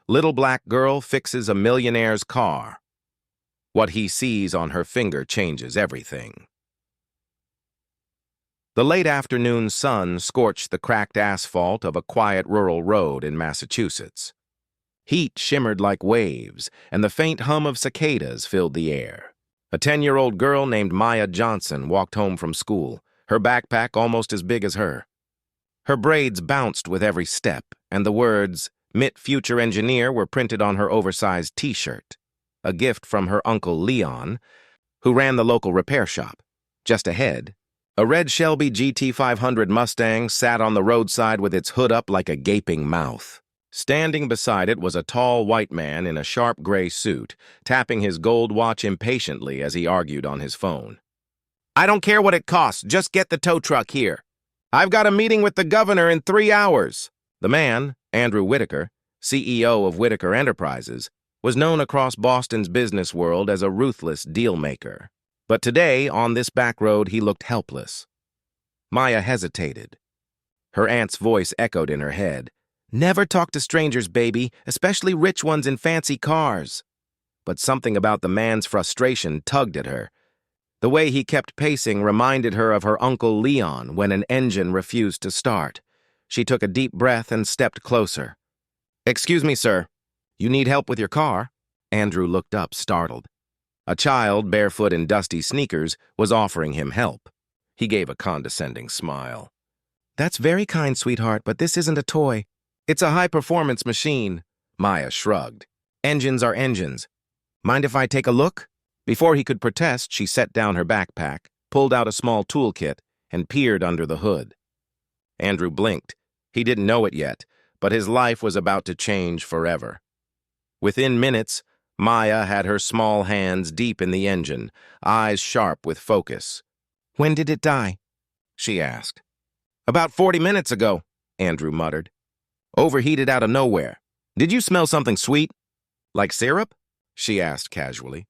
Little black girl fixes a millionaire's car. What he sees on her finger changes everything. The late afternoon sun scorched the cracked asphalt of a quiet rural road in Massachusetts. Heat shimmered like waves, and the faint hum of cicadas filled the air. A 10-year-old girl named Maya Johnson walked home from school, her backpack almost as big as her. Her braids bounced with every step, and the words, "MIT Future Engineer," were printed on her oversized T-shirt, a gift from her uncle Leon, who ran the local repair shop. Just ahead, a red Shelby GT500 Mustang sat on the roadside with its hood up like a gaping mouth. Standing beside it was a tall white man in a sharp gray suit, tapping his gold watch impatiently as he argued on his phone. "I don't care what it costs, just get the tow truck here. I've got a meeting with the governor in 3 hours. The man, Andrew Whitaker, CEO of Whitaker Enterprises, was known across Boston's business world as a ruthless deal-maker. But today, on this back road, he looked helpless. Maya hesitated. Her aunt's voice echoed in her head. "Never talk to strangers, baby, especially rich ones in fancy cars." But something about the man's frustration tugged at her. The way he kept pacing reminded her of her Uncle Leon when an engine refused to start. She took a deep breath and stepped closer. "Excuse me, sir. You need help with your car?" Andrew looked up, startled. A child, barefoot in dusty sneakers, was offering him help. He gave a condescending smile. "That's very kind, sweetheart, but this isn't a toy. It's a high-performance machine." Maya shrugged. "Engines are engines. Mind if I take a look?" Before he could protest, she set down her backpack, pulled out a small toolkit, and peered under the hood. Andrew blinked. He didn't know it yet, but his life was about to change forever. Within minutes, Maya had her small hands deep in the engine, eyes sharp with focus. "When did it die?" she asked. "About 40 minutes ago," Andrew muttered. "Overheated out of nowhere. Did you smell something sweet? Like syrup?" she asked casually.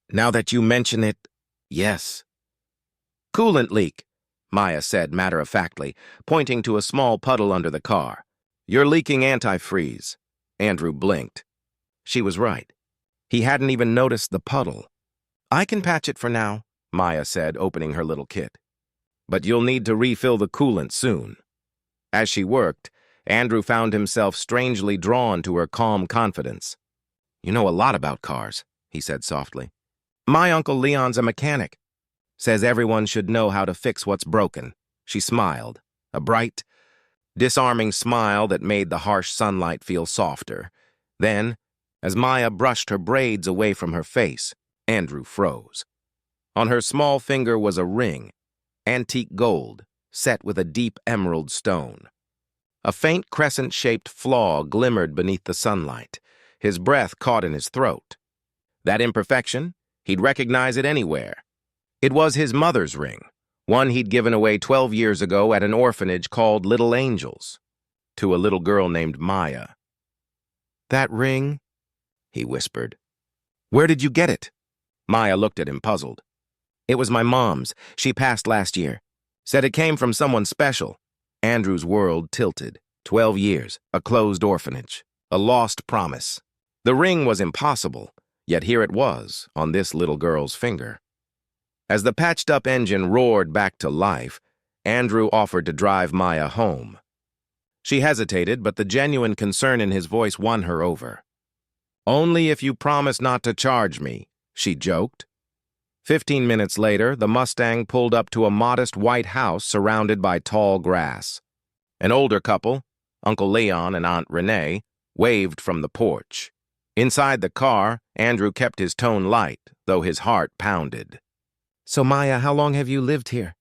"Now that you mention it, yes." "Coolant leak," Maya said matter-of-factly, pointing to a small puddle under the car. "You're leaking antifreeze." Andrew blinked. She was right. He hadn't even noticed the puddle. "I can patch it for now," Maya said, opening her little kit. "But you'll need to refill the coolant soon." As she worked, Andrew found himself strangely drawn to her calm confidence. "You know a lot about cars," he said softly. "My Uncle Leon's a mechanic. Says everyone should know how to fix what's broken." She smiled, a bright, disarming smile that made the harsh sunlight feel softer. Then, as Maya brushed her braids away from her face, Andrew froze. On her small finger was a ring, antique gold, set with a deep emerald stone. A faint crescent-shaped flaw glimmered beneath the sunlight. His breath caught in his throat. That imperfection, he'd recognize it anywhere. It was his mother's ring, one he'd given away 12 years ago at an orphanage called Little Angels, to a little girl named Maya. "That ring?" he whispered. "Where did you get it?" Maya looked at him puzzled. "It was my mom's. She passed last year. Said it came from someone special." Andrew's world tilted. 12 years, a closed orphanage, a lost promise. The ring was impossible, yet here it was, on this little girl's finger. As the patched-up engine roared back to life, Andrew offered to drive Maya home. She hesitated, but the genuine concern in his voice won her over. "Only if you promise not to charge me," she joked. 15 minutes later, the Mustang pulled up to a modest white house surrounded by tall grass. An older couple, Uncle Leon and Aunt Renee, waved from the porch. Inside the car, Andrew kept his tone light, though his heart pounded. "So, Maya, how long have you lived here?"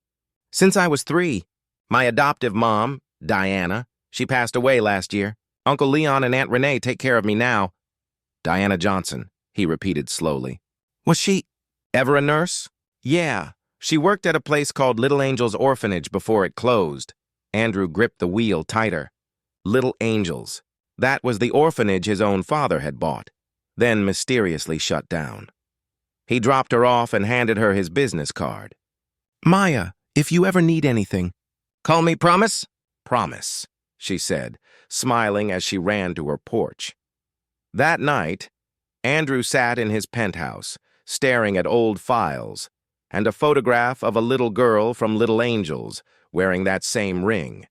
"Since I was 3. My adoptive mom, Diana, she passed away last year. Uncle Leon and Aunt Renee take care of me now." "Diana Johnson," he repeated slowly. "Was she ever a nurse?" "Yeah. She worked at a place called Little Angels Orphanage before it closed." Andrew gripped the wheel tighter. Little Angels. That was the orphanage his own father had bought, then mysteriously shut down. He dropped her off and handed her his business card. "Maya, if you ever need anything." "Call me Promise?" "Promise," she said, smiling as she ran to her porch. That night, Andrew sat in his penthouse, staring at old files and a photograph of a little girl from Little Angels wearing that same ring.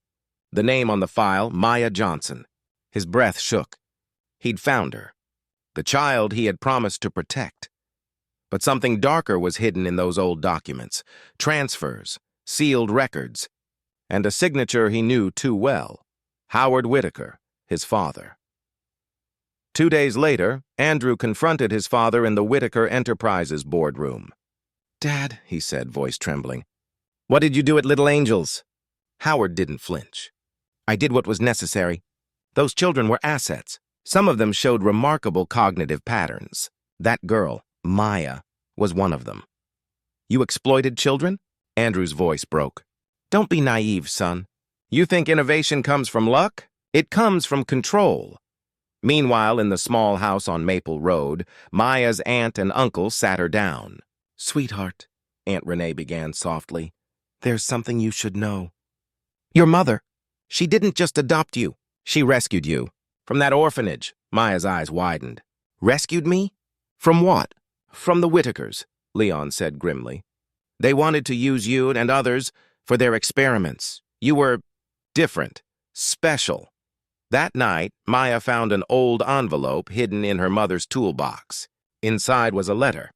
The name on the file, Maya Johnson. His breath shook. He'd found her, the child he had promised to protect. But something darker was hidden in those old documents, transfers, sealed records, and a signature he knew too well, Howard Whitaker, his father. 2 days later, Andrew confronted his father in the Whitaker Enterprises boardroom. "Dad," he said, voice trembling, "what did you do at Little Angels?" Howard didn't flinch. "I did what was necessary. Those children were assets. Some of them showed remarkable cognitive patterns. That girl, Maya, was one of them." "You exploited children?" Andrew's voice broke. "Don't be naive, son. You think innovation comes from luck? It comes from control." Meanwhile, in the small house on Maple Road, Maya's aunt and uncle sat her down. "Sweetheart," Aunt Renee began softly, "there's something you should know. Your mother, she didn't just adopt you. She rescued you. From that orphanage." Maya's eyes widened. "Rescued me? From what?" "From the Whitakers," Leon said grimly. "They wanted to use you and others for their experiments. You were different, special." That night, Maya found an old envelope hidden in her mother's toolbox. Inside was a letter.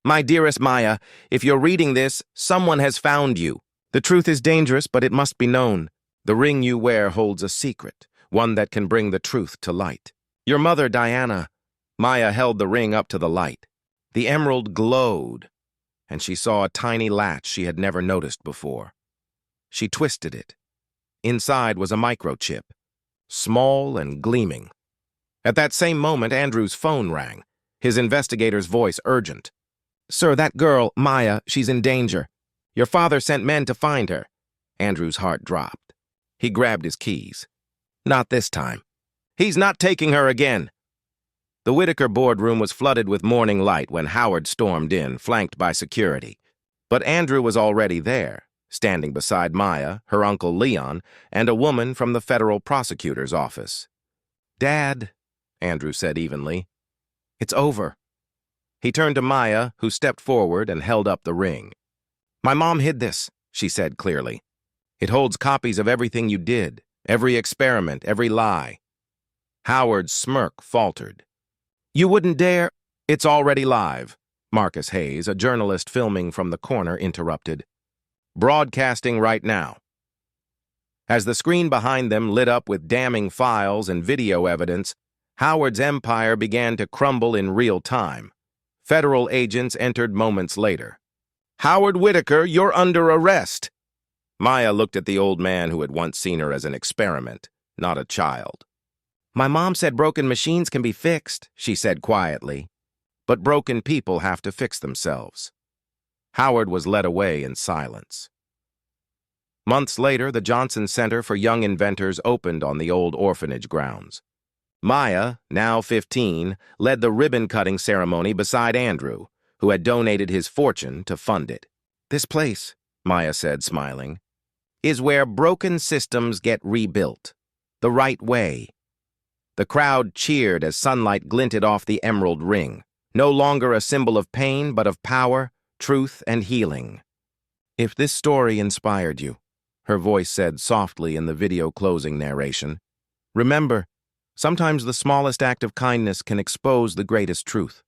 "My dearest Maya, if you're reading this, someone has found you. The truth is dangerous, but it must be known. The ring you wear holds a secret, one that can bring the truth to light. Your mother, Diana." Maya held the ring up to the light. The emerald glowed, and she saw a tiny latch she had never noticed before. She twisted it. Inside was a microchip, small and gleaming. At that same moment, Andrew's phone rang, his investigator's voice urgent. "Sir, that girl, Maya, she's in danger. Your father sent men to find her." Andrew's heart dropped. He grabbed his keys. "Not this time. He's not taking her again." The Whitaker boardroom was flooded with morning light when Howard stormed in, flanked by security. But Andrew was already there, standing beside Maya, her uncle Leon, and a woman from the federal prosecutor's office. "Dad," Andrew said evenly, "it's over." He turned to Maya, who stepped forward and held up the ring. "My mom hid this," she said clearly. "It holds copies of everything you did, every experiment, every lie." Howard's smirk faltered. "You wouldn't dare—" "It's already live," Marcus Hayes, a journalist filming from the corner, interrupted. "Broadcasting right now." As the screen behind them lit up with damning files and video evidence, Howard's empire began to crumble in real time. Federal agents entered moments later. "Howard Whitaker, you're under arrest." Maya looked at the old man who had once seen her as an experiment, not a child. "My mom said broken machines can be fixed," she said quietly. "But broken people have to fix themselves." Howard was led away in silence. Months later, the Johnson Center for Young Inventors opened on the old orphanage grounds. Maya, now 15, led the ribbon-cutting ceremony beside Andrew, who had donated his fortune to fund it. "This place," Maya said, smiling, "is where broken systems get rebuilt. The right way." The crowd cheered as sunlight glinted off the emerald ring, no longer a symbol of pain, but of power, truth, and healing. "If this story inspired you," her voice said softly in the video closing narration, "remember, sometimes the smallest act of kindness can expose the greatest truth."